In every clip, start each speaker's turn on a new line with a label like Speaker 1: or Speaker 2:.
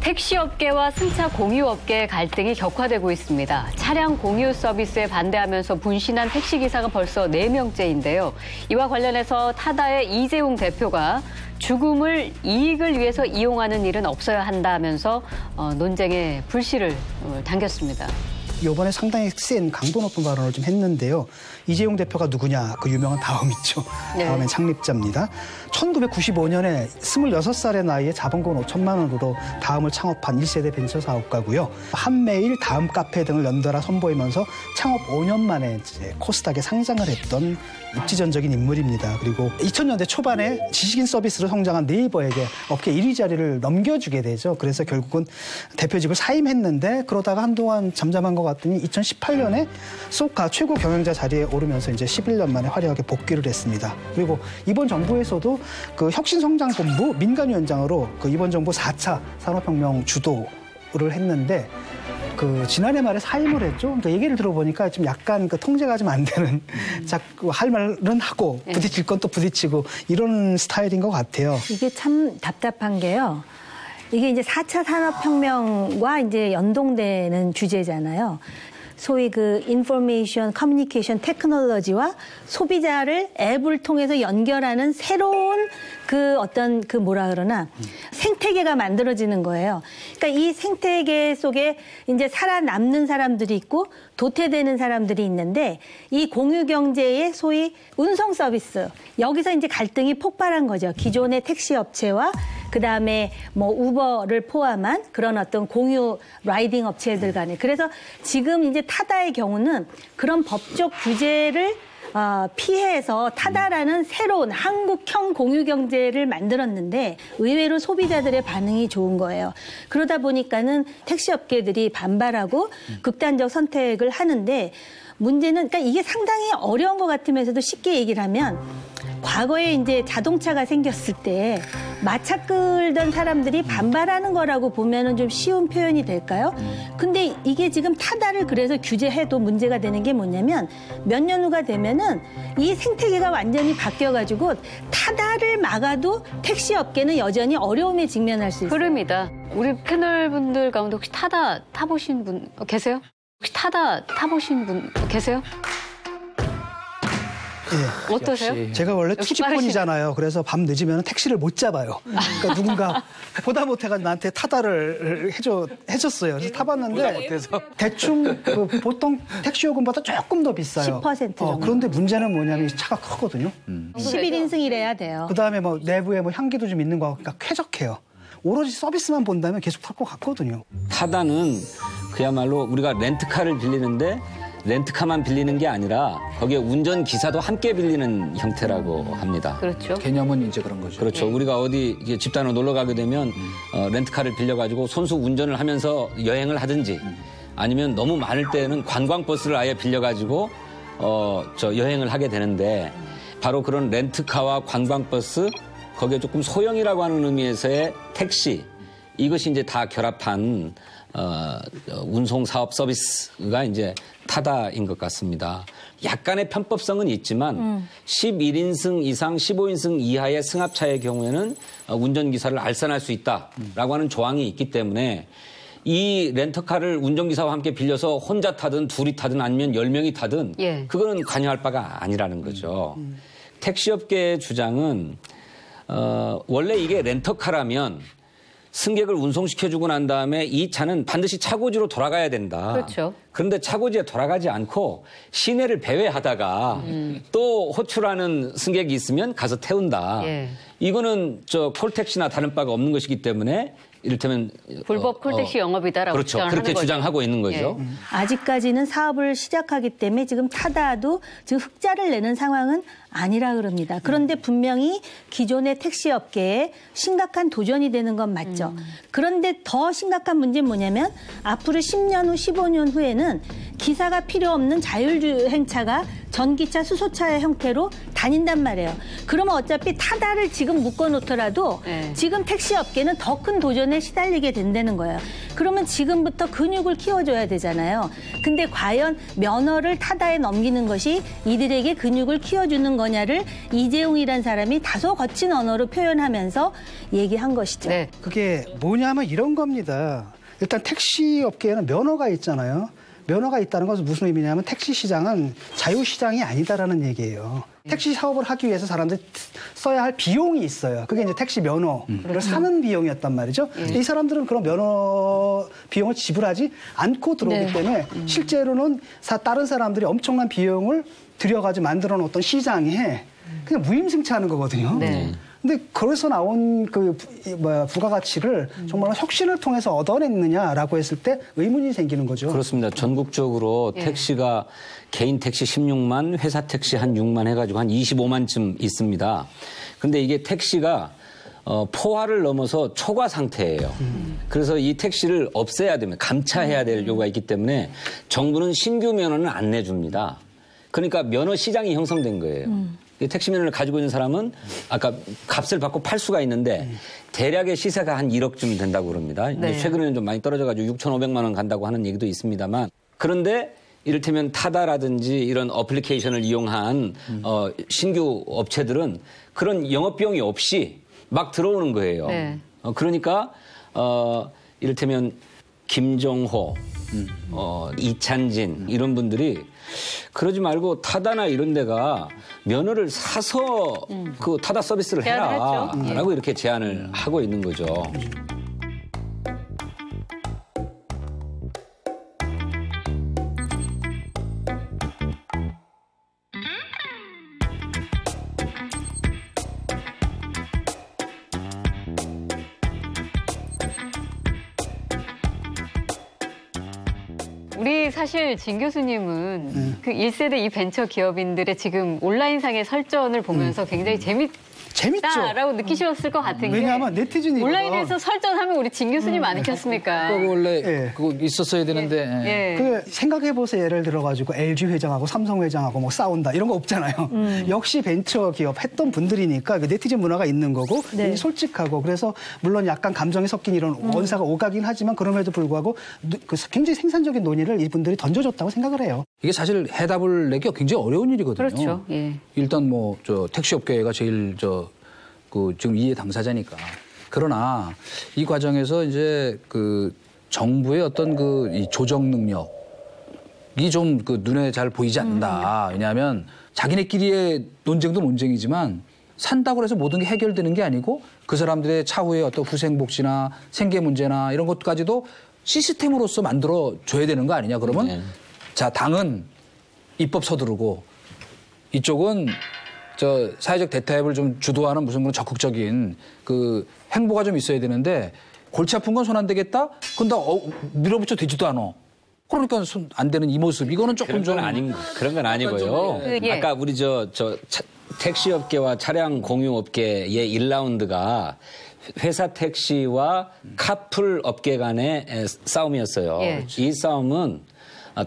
Speaker 1: 택시업계와 승차 공유업계의 갈등이 격화되고 있습니다. 차량 공유 서비스에 반대하면서 분신한 택시기사가 벌써 4명째인데요. 이와 관련해서 타다의 이재용 대표가 죽음을 이익을 위해서 이용하는 일은 없어야 한다면서 논쟁에 불씨를 당겼습니다.
Speaker 2: 이번에 상당히 센 강도 높은 발언을 좀 했는데요. 이재용 대표가 누구냐? 그 유명한 다음 있죠.
Speaker 1: 네.
Speaker 2: 다음엔 창립자입니다. 1995년에 26살의 나이에 자본금 5천만 원으로 다음을 창업한 1세대 벤처 사업가고요. 한메일, 다음 카페 등을 연달아 선보이면서 창업 5년 만에 이제 코스닥에 상장을 했던 입지전적인 인물입니다. 그리고 2000년대 초반에 지식인 서비스로 성장한 네이버에게 업계 1위 자리를 넘겨주게 되죠. 그래서 결국은 대표직을 사임했는데 그러다가 한동안 잠잠한 것 같더니 2018년에 소카 최고 경영자 자리에 오르면서 이제 11년 만에 화려하게 복귀를 했습니다. 그리고 이번 정부에서도 그 혁신성장본부 민간위원장으로 그 이번 정부 4차 산업혁명 주도를 했는데 그 지난해 말에 사임을 했죠. 그러니까 얘기를 들어보니까 좀 약간 그 통제가 좀 안 되는 자꾸 할 말은 하고 부딪힐 건 또 부딪히고 이런 스타일인 것 같아요.
Speaker 3: 이게 참 답답한 게요. 이게 이제 4차 산업혁명과 이제 연동되는 주제잖아요. 소위 그 인포메이션 커뮤니케이션 테크놀로지와 소비자를 앱을 통해서 연결하는 새로운 그 어떤 그 뭐라 그러나 생태계가 만들어지는 거예요. 그러니까 이 생태계 속에 이제 살아남는 사람들이 있고 도태되는 사람들이 있는데 이 공유 경제의 소위 운송 서비스 여기서 이제 갈등이 폭발한 거죠. 기존의 택시 업체와 그다음에 뭐 우버를 포함한 그런 어떤 공유 라이딩 업체들 간에. 그래서 지금 이제 타다의 경우는 그런 법적 규제를 피해서 타다라는 새로운 한국형 공유 경제를 만들었는데 의외로 소비자들의 반응이 좋은 거예요. 그러다 보니까는 택시 업계들이 반발하고 극단적 선택을 하는데 문제는 그러니까 이게 상당히 어려운 것 같으면서도 쉽게 얘기를 하면 과거에 이제 자동차가 생겼을 때 마차 끌던 사람들이 반발하는 거라고 보면은 좀 쉬운 표현이 될까요? 근데 이게 지금 타다를 그래서 규제해도 문제가 되는 게 뭐냐면 몇 년 후가 되면은 이 생태계가 완전히 바뀌어가지고 타다를 막아도 택시 업계는 여전히 어려움에 직면할 수 있어요.
Speaker 1: 그럽니다. 우리 패널 분들 가운데 혹시 타다 타보신 분 계세요? 혹시 타다 타보신 분 계세요?
Speaker 2: 예.
Speaker 1: 어떠세요?
Speaker 2: 제가 원래 투지폰이잖아요. 그래서 밤 늦으면 택시를 못 잡아요. 그러니까 누군가 보다 못해가 나한테 타다를 해줬어요. 그래서 타봤는데 대충 그 보통 택시 요금보다 조금 더 비싸요.
Speaker 3: 10% 정도.
Speaker 2: 그런데 문제는 뭐냐면 이 차가 크거든요.
Speaker 3: 11인승이래야 돼요.
Speaker 2: 그다음에 뭐 내부에 뭐 향기도 좀 있는 거 같고 그러니까 쾌적해요. 오로지 서비스만 본다면 계속 탈 것 같거든요.
Speaker 4: 타다는 그야말로 우리가 렌트카를 빌리는데 렌트카만 빌리는 게 아니라 거기에 운전기사도 함께 빌리는 형태라고 합니다.
Speaker 1: 그렇죠.
Speaker 5: 개념은 이제 그런 거죠.
Speaker 4: 그렇죠. 우리가 어디 집단으로 놀러 가게 되면 렌트카를 빌려가지고 손수 운전을 하면서 여행을 하든지 아니면 너무 많을 때는 관광버스를 아예 빌려가지고 여행을 하게 되는데 바로 그런 렌트카와 관광버스 거기에 조금 소형이라고 하는 의미에서의 택시 이것이 이제 다 결합한 운송 사업 서비스가 이제 타다인 것 같습니다. 약간의 편법성은 있지만 11인승 이상 15인승 이하의 승합차의 경우에는 운전기사를 알선할 수 있다라고 하는 조항이 있기 때문에 이 렌터카를 운전기사와 함께 빌려서 혼자 타든 둘이 타든 아니면 10명이 타든 그거는 관여할 바가 아니라는 거죠. 택시업계의 주장은 원래 이게 렌터카라면 승객을 운송시켜주고 난 다음에 이 차는 반드시 차고지로 돌아가야 된다.
Speaker 1: 그렇죠.
Speaker 4: 그런데 차고지에 돌아가지 않고 시내를 배회하다가 또 호출하는 승객이 있으면 가서 태운다. 이거는 콜택시나 다른 바가 없는 것이기 때문에 이를테면
Speaker 1: 불법 콜택시 영업이다라고
Speaker 4: 그렇죠. 그렇게 주장하고 있는 거죠.
Speaker 3: 아직까지는 사업을 시작하기 때문에 지금 타다도 지금 흑자를 내는 상황은 아니라 그럽니다. 그런데 분명히 기존의 택시 업계에 심각한 도전이 되는 건 맞죠. 그런데 더 심각한 문제는 뭐냐면 앞으로 10년 후, 15년 후에는 기사가 필요 없는 자율주행차가 전기차, 수소차의 형태로 다닌단 말이에요. 그러면 어차피 타다를 지금 묶어놓더라도
Speaker 1: 네.
Speaker 3: 지금 택시 업계는 더 큰 도전에 시달리게 된다는 거예요. 그러면 지금부터 근육을 키워줘야 되잖아요. 근데 과연 면허를 타다에 넘기는 것이 이들에게 근육을 키워주는 거냐를 이재용이란 사람이 다소 거친 언어로 표현하면서 얘기한 것이죠.
Speaker 1: 네.
Speaker 2: 그게 뭐냐면 이런 겁니다. 일단 택시 업계에는 면허가 있잖아요. 면허가 있다는 것은 무슨 의미냐면 택시 시장은 자유시장이 아니다라는 얘기예요. 택시 사업을 하기 위해서 사람들이 써야 할 비용이 있어요. 그게 이제 택시 면허를 사는 비용이었단 말이죠. 이 사람들은 그런 면허 비용을 지불하지 않고 들어오기
Speaker 3: 네.
Speaker 2: 때문에 실제로는 다른 사람들이 엄청난 비용을 들여가지고 만들어 놓았던 시장에 그냥 무임승차하는 거거든요.
Speaker 1: 네.
Speaker 2: 근데 그래서 나온 부가가치를 정말 혁신을 통해서 얻어냈느냐라고 했을 때 의문이 생기는 거죠.
Speaker 4: 그렇습니다. 전국적으로 택시가 개인 택시 16만, 회사 택시 한 6만 해가지고 한 25만쯤 있습니다. 근데 이게 택시가 포화를 넘어서 초과 상태예요. 그래서 이 택시를 없애야 되면 감차해야 될 요구가 있기 때문에 정부는 신규 면허는 안 내줍니다. 그러니까 면허 시장이 형성된 거예요. 이 택시 면허를 가지고 있는 사람은 아까 값을 받고 팔 수가 있는데 대략의 시세가 한 1억쯤 된다고 그럽니다.
Speaker 1: 네.
Speaker 4: 최근에는 좀 많이 떨어져가지고 6,500만 원 간다고 하는 얘기도 있습니다만 그런데 이를테면 타다라든지 이런 어플리케이션을 이용한 신규 업체들은 그런 영업비용이 없이 막 들어오는 거예요.
Speaker 1: 네.
Speaker 4: 그러니까 이를테면 김종호, 이찬진 이런 분들이 그러지 말고 타다나 이런 데가 면허를 사서 그 타다 서비스를 해라 라고 이렇게 제안을 하고 있는 거죠.
Speaker 1: 우리 사실 진 교수님은 그 1세대 이 벤처 기업인들의 지금 온라인상의 설전을 보면서 굉장히 재밌다라고 느끼셨을 것 같은 게
Speaker 2: 왜냐하면 네티즌이
Speaker 1: 온라인에서 설전하면 우리 진 교수님 아니겠습니까?
Speaker 5: 그거 원래
Speaker 2: 예.
Speaker 5: 그거 있었어야 되는데.
Speaker 1: 예.
Speaker 2: 생각해보세요. 예를 들어가지고 LG 회장하고 삼성 회장하고 뭐 싸운다 이런 거 없잖아요. 역시 벤처 기업 했던 분들이니까 그 네티즌 문화가 있는 거고
Speaker 3: 네.
Speaker 2: 솔직하고 그래서 물론 약간 감정이 섞인 이런 원사가 오가긴 하지만 그럼에도 불구하고 굉장히 생산적인 논의를 이분들이 던져줬다고 생각을 해요.
Speaker 5: 이게 사실 해답을 내기가 굉장히 어려운 일이거든요.
Speaker 1: 그렇죠. 예.
Speaker 5: 일단 뭐 저 택시업계가 제일 지금 이해 당사자니까. 그러나 이 과정에서 이제 그 정부의 어떤 이 조정 능력이 좀 눈에 잘 보이지 않는다. 왜냐하면 자기네끼리의 논쟁도 논쟁이지만 산다고 해서 모든 게 해결되는 게 아니고 그 사람들의 차후의 어떤 후생복지나 생계 문제나 이런 것까지도 시스템으로서 만들어 줘야 되는 거 아니냐. 그러면 자, 당은 입법 서두르고 이쪽은 사회적 대타협을 좀 주도하는 무슨 그런 적극적인 행보가 좀 있어야 되는데 골치 아픈 건 손 안 대겠다? 근데 밀어붙여 되지도 않아. 그러니까 손 안 되는 이 모습. 이거는 조금
Speaker 4: 그런 건 아니고요.
Speaker 1: 예.
Speaker 4: 아까 우리 택시업계와 차량 공유업계의 1라운드가 회사 택시와 카풀 업계 간의 싸움이었어요.
Speaker 1: 예.
Speaker 4: 이 싸움은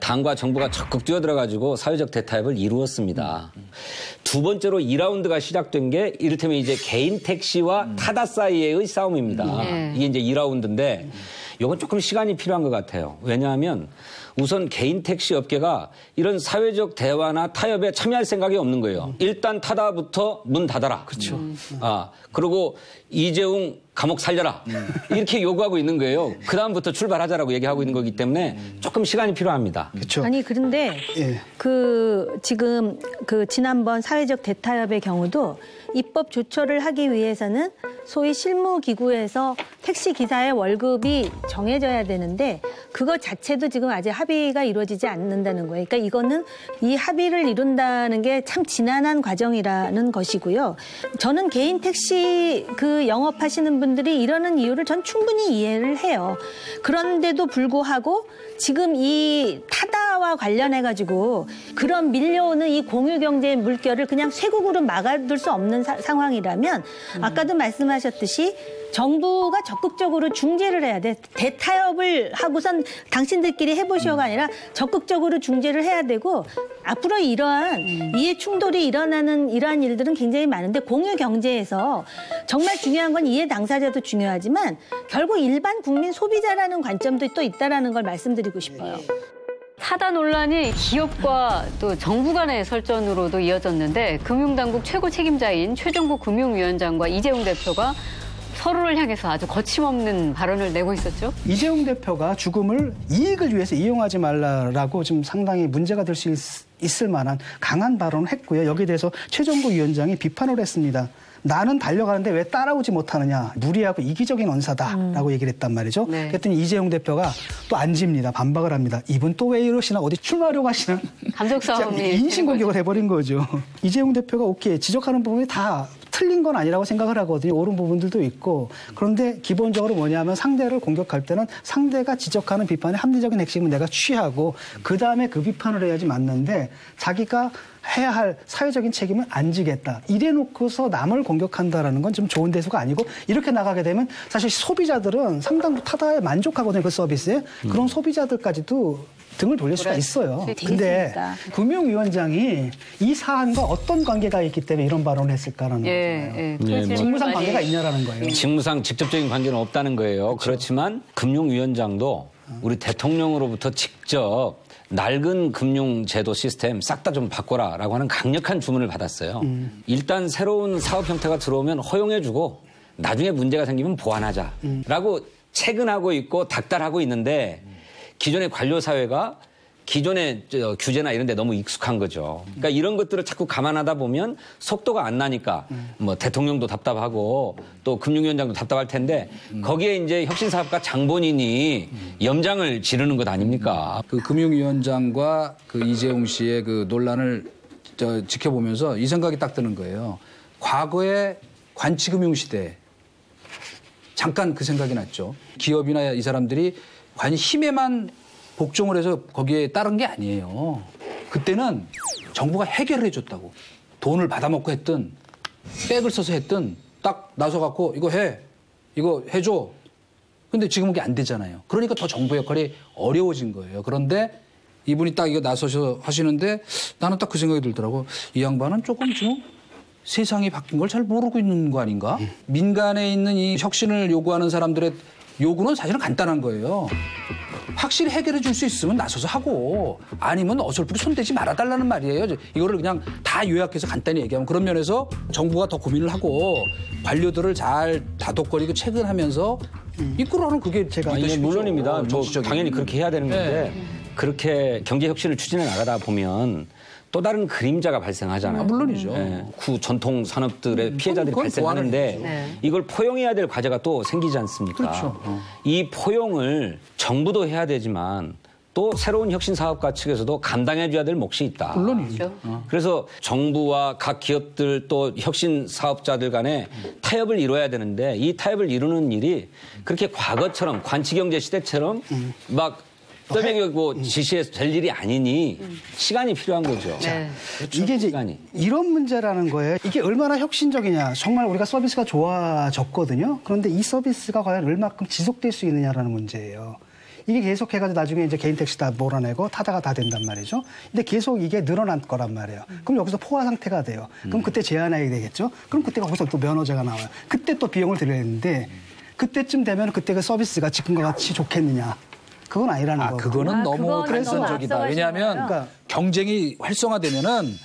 Speaker 4: 당과 정부가 적극 뛰어들어가지고 사회적 대타협을 이루었습니다. 두 번째로 2라운드가 시작된 게 이를테면 이제 개인 택시와 타다 사이의 싸움입니다. 이게 이제 2라운드인데 이건 조금 시간이 필요한 것 같아요. 왜냐하면 우선 개인 택시 업계가 이런 사회적 대화나 타협에 참여할 생각이 없는 거예요. 일단 타다부터 문 닫아라. 그렇죠. 그리고 이재용 감옥 살려라. 이렇게 요구하고 있는 거예요. 그다음부터 출발하자라고 얘기하고 있는 거기 때문에 조금 시간이 필요합니다.
Speaker 2: 그렇죠.
Speaker 3: 아니 그런데
Speaker 2: 예.
Speaker 3: 지금 지난번 사회적 대타협의 경우도 입법 조처를 하기 위해서는 소위 실무기구에서 택시 기사의 월급이 정해져야 되는데 그거 자체도 지금 아직 합의가 이루어지지 않는다는 거예요. 그러니까 이거는 이 합의를 이룬다는 게 참 지난한 과정이라는 것이고요. 저는 개인 택시 영업하시는 분들이 이러는 이유를 전 충분히 이해를 해요. 그런데도 불구하고 지금 이 타다 타다와 관련해가지고 그런 밀려오는 이 공유경제의 물결을 그냥 쇄국으로 막아둘 수 없는 상황이라면 아까도 말씀하셨듯이 정부가 적극적으로 중재를 해야 돼. 대타협을 하고선 당신들끼리 해보시오가 아니라 적극적으로 중재를 해야 되고 앞으로 이러한 이해 충돌이 일어나는 이러한 일들은 굉장히 많은데 공유 경제에서 정말 중요한 건 이해 당사자도 중요하지만 결국 일반 국민 소비자라는 관점도 또 있다라는 걸 말씀드리고 싶어요.
Speaker 1: 타다 논란이 기업과 또 정부 간의 설전으로도 이어졌는데 금융당국 최고 책임자인 최종구 금융위원장과 이재용 대표가 서로를 향해서 아주 거침없는 발언을 내고 있었죠.
Speaker 2: 이재용 대표가 죽음을 이익을 위해서 이용하지 말라라고 좀 상당히 문제가 될 수 있을 만한 강한 발언을 했고요. 여기에 대해서 최종구 위원장이 비판을 했습니다. 나는 달려가는데 왜 따라오지 못하느냐. 무리하고 이기적인 언사다라고 얘기를 했단 말이죠.
Speaker 1: 네.
Speaker 2: 그랬더니 이재용 대표가 또 안 집니다. 반박을 합니다. 이분 또 왜 이러시나 어디 출마하려고 하시나.
Speaker 1: 감정 싸움이
Speaker 2: 인신공격을 해버린 거죠. 이재용 대표가 오케이 지적하는 부분이 다 틀린 건 아니라고 생각을 하거든요. 옳은 부분들도 있고. 그런데 기본적으로 뭐냐면 상대를 공격할 때는 상대가 지적하는 비판의 합리적인 핵심은 내가 취하고 그다음에 그 비판을 해야지 맞는데 자기가 해야 할 사회적인 책임을 안 지겠다. 이래놓고서 남을 공격한다라는 건 좀 좋은 대수가 아니고 이렇게 나가게 되면 사실 소비자들은 상당히 타다에 만족하거든요. 그 서비스에. 그런 소비자들까지도 등을 돌릴 수가 있어요. 근데 금융위원장이 이 사안과 어떤 관계가 있기 때문에 이런 발언을 했을까라는 거예요. 직무상 관계가 있냐라는 거예요.
Speaker 4: 직무상 직접적인 관계는 없다는 거예요. 그렇죠. 그렇지만 금융위원장도 우리 대통령으로부터 직접 낡은 금융제도 시스템 싹 다 좀 바꿔라라고 하는 강력한 주문을 받았어요. 일단 새로운 사업 형태가 들어오면 허용해주고 나중에 문제가 생기면 보완하자라고 체근하고 있고 닥달하고 있는데 기존의 관료사회가 기존의 규제나 이런 데 너무 익숙한 거죠. 그러니까 이런 것들을 자꾸 감안하다 보면 속도가 안 나니까 뭐 대통령도 답답하고 또 금융위원장도 답답할 텐데 거기에 이제 혁신사업가 장본인이 염장을 지르는 것 아닙니까?
Speaker 5: 그 금융위원장과 그 이재용 씨의 그 논란을 지켜보면서 이 생각이 딱 드는 거예요. 과거의 관치금융시대 잠깐 그 생각이 났죠. 기업이나 이 사람들이 과연 힘에만 복종을 해서 거기에 따른 게 아니에요. 그때는 정부가 해결을 해줬다고. 돈을 받아먹고 했든 백을 써서 했든 딱 나서갖고 이거 해. 이거 해줘. 근데 지금 그게 안 되잖아요. 그러니까 더 정부 역할이 어려워진 거예요. 그런데 이분이 딱 이거 나서서 하시는데 나는 딱 그 생각이 들더라고. 이 양반은 조금 좀 세상이 바뀐 걸 잘 모르고 있는 거 아닌가? 민간에 있는 이 혁신을 요구하는 사람들의 요구는 사실은 간단한 거예요. 확실히 해결해 줄 수 있으면 나서서 하고 아니면 어설프게 손대지 말아달라는 말이에요. 이거를 그냥 다 요약해서 간단히 얘기하면 그런 면에서 정부가 더 고민을 하고 관료들을 잘 다독거리고 체근하면서 이끌어가는 그게 제가
Speaker 4: 물론입니다. 뭐 당연히 그렇게 해야 되는 건데 그렇게 경제 혁신을 추진해 나가다 보면 또 다른 그림자가 발생하잖아요.
Speaker 5: 물론이죠.
Speaker 4: 구 전통 산업들의 피해자들이 발생하는데 이걸 포용해야 될 과제가 또 생기지 않습니까?
Speaker 5: 그렇죠.
Speaker 4: 이 포용을 정부도 해야 되지만 또 새로운 혁신 사업가 측에서도 감당해줘야 될 몫이 있다.
Speaker 5: 물론이죠.
Speaker 4: 그래서 정부와 각 기업들 또 혁신 사업자들 간에 타협을 이뤄야 되는데 이 타협을 이루는 일이 그렇게 과거처럼 관치경제 시대처럼 막 떠먹이고 지시해서 될 일이 아니니 시간이 필요한 거죠.
Speaker 2: 자, 이게 이제 이런 문제라는 거예요. 이게 얼마나 혁신적이냐. 정말 우리가 서비스가 좋아졌거든요. 그런데 이 서비스가 과연 얼마큼 지속될 수 있느냐라는 문제예요. 이게 계속 해가지고 나중에 이제 개인 택시 다 몰아내고 타다가 다 된단 말이죠. 근데 계속 이게 늘어날 거란 말이에요. 그럼 여기서 포화 상태가 돼요. 그럼 그때 제한해야 되겠죠. 그럼 그때 거기서 또 면허제가 나와요. 그때 또 비용을 들여야 되는데 그때쯤 되면 그때 그 서비스가 지금과 같이 좋겠느냐. 그건 아니라는 거고.
Speaker 5: 그거는 너무 단선적이다. 왜냐하면 그러니까 경쟁이 활성화되면은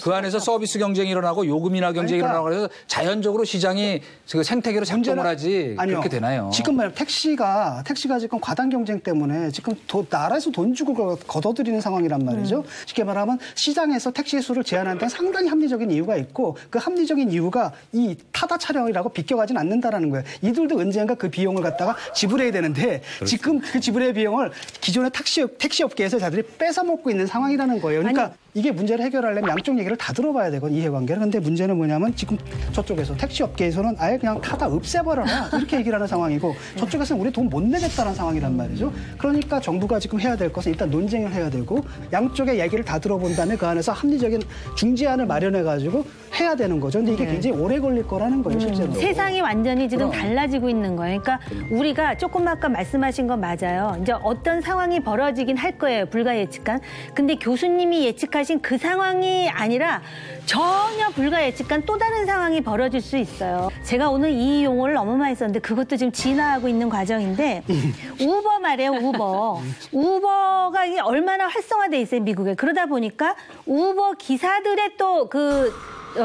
Speaker 5: 그 안에서 서비스 경쟁이 일어나고 요금이나 경쟁이 일어나고 그래서 자연적으로 시장이 그 생태계로 작동을 하지.
Speaker 2: 아니요.
Speaker 5: 그렇게 되나요?
Speaker 2: 지금 말하면 택시가 지금 과당 경쟁 때문에 지금 나라에서 돈 주고 걷어들이는 상황이란 말이죠. 쉽게 말하면 시장에서 택시 수를 제한하는 데는 상당히 합리적인 이유가 있고 그 합리적인 이유가 이 타다 차량이라고 비껴가진 않는다라는 거예요. 이들도 언젠가 그 비용을 갖다가 지불해야 되는데 지금 그 지불의 비용을 기존의 택시 업계에서 자들이 뺏어먹고 있는 상황이라는 거예요. 그러니까 이게 문제를 해결하려면 양쪽 얘기를 다 들어봐야 되거든, 이해관계를. 근데 문제는 뭐냐면 지금 저쪽에서 택시 업계에서는 아예 그냥 타다 없애버려라 이렇게 얘기를 하는 상황이고 저쪽에서는 우리 돈 못 내겠다는 상황이란 말이죠. 그러니까 정부가 지금 해야 될 것은 일단 논쟁을 해야 되고 양쪽의 얘기를 다 들어본 다음에 그 안에서 합리적인 중재안을 마련해가지고 해야 되는 거죠. 근데 이게 굉장히 오래 걸릴 거라는 거예요, 실제로.
Speaker 3: 세상이 완전히 지금 달라지고 있는 거예요. 그러니까 우리가 조금 아까 말씀하신 건 맞아요. 이제 어떤 상황이 벌어지긴 할 거예요. 불가예측한. 근데 교수님이 예측하신 그 상황이 아니라 전혀 불가예측한 또 다른 상황이 벌어질 수 있어요. 제가 오늘 이 용어를 너무 많이 썼는데 그것도 지금 진화하고 있는 과정인데 우버 말이에요, 우버. 우버가 이게 얼마나 활성화돼 있어요, 미국에. 그러다 보니까 우버 기사들의 또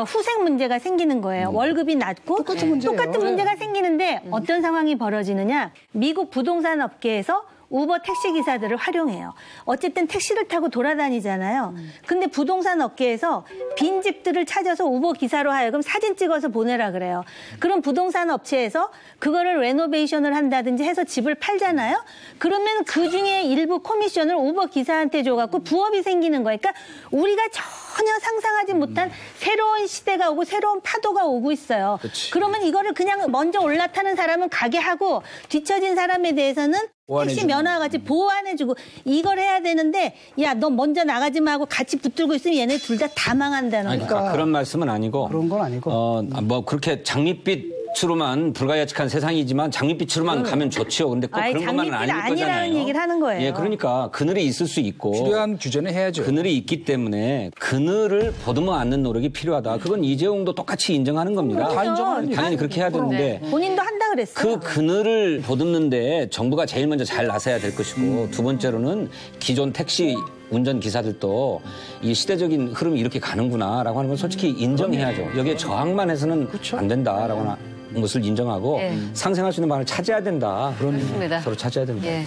Speaker 3: 후생 문제가 생기는 거예요. 월급이 낮고
Speaker 2: 똑같은 문제예요.
Speaker 3: 똑같은 문제가 생기는데 어떤 상황이 벌어지느냐. 미국 부동산 업계에서 우버 택시 기사들을 활용해요. 어쨌든 택시를 타고 돌아다니잖아요. 근데 부동산 업계에서 빈집들을 찾아서 우버 기사로 하여금 사진 찍어서 보내라 그래요. 그럼 부동산 업체에서 그거를 레노베이션을 한다든지 해서 집을 팔잖아요. 그러면 그중에 일부 코미션을 우버 기사한테 줘갖고 부업이 생기는 거예요. 그러니까 우리가 전혀 상상하지 못한 새로운 시대가 오고 새로운 파도가 오고 있어요.
Speaker 5: 그치.
Speaker 3: 그러면 이거를 그냥 먼저 올라타는 사람은 가게 하고 뒤처진 사람에 대해서는 택시 면허와 같이 보호해주고 이걸 해야 되는데 야, 너 먼저 나가지 말고 같이 붙들고 있으면 얘네 둘 다 망한다는 거야.
Speaker 4: 그러니까 그런 말씀은 아니고
Speaker 2: 그런 건 아니고.
Speaker 4: 뭐 그렇게 장밋빛으로만 불가야측한 세상이지만 장밋빛으로만 가면 좋지요. 근데 꼭
Speaker 3: 아니,
Speaker 4: 그런 것만은 아닐
Speaker 3: 장밋빛
Speaker 4: 거잖아요.
Speaker 3: 아니라는 얘기를 하는 거예요.
Speaker 4: 예, 그러니까 그늘이 있을 수 있고
Speaker 5: 필요한 규제는 해야죠.
Speaker 4: 그늘이 있기 때문에 그늘을 보듬어 안는 노력이 필요하다. 그건 이재용도 똑같이 인정하는 겁니다.
Speaker 5: 다 인정하는 얘기죠.
Speaker 4: 당연히 그렇게 해야 되는데
Speaker 3: 본인도 한다 그랬어요.
Speaker 4: 그 그늘을 보듬는데 정부가 제일 먼저 잘 나서야 될 것이고 두 번째로는 기존 택시 운전 기사들도 이 시대적인 흐름이 이렇게 가는구나라고 하는 건 솔직히 인정해야죠. 여기에 저항만 해서는 안 된다라고 하는 것을 인정하고 상생할 수 있는 방을 찾아야 된다.
Speaker 1: 그렇습니다.
Speaker 4: 서로 찾아야 된다.
Speaker 1: 예.